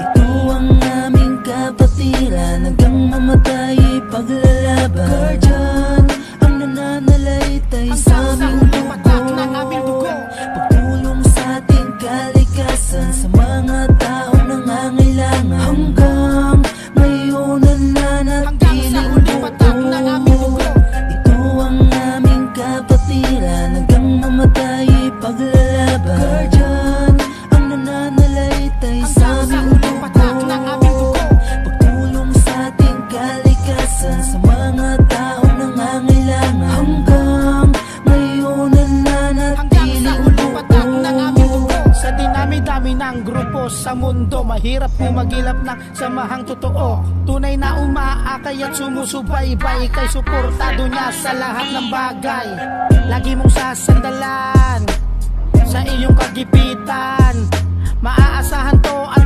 Ito ang aming kapatiran, hanggang mamatay paglalaban. Guardian, ang nananalaytay sa aming dugo, pagtulong sa ating kalikasan, sa mga taong nangangailangan. Hanggang ngayon nananatiling buo. Ito ang aming kapatiran, hanggang mamatay paglalaban. Guardian, ang nananalaytay sa aming dugo, pagtulong sa ating kalikasan, sa mga taong nangangailangan. Hanggang ngayon nananatiling buo. Sa dinami-dami ng grupo sa mundo, mahirap po magilap ng samahang totoo. Tunay na umaakay at sumusubaybay, kay suportado niya sa lahat ng bagay. Lagi mong sasandalan sa iyong kagipitan, maaasahan to at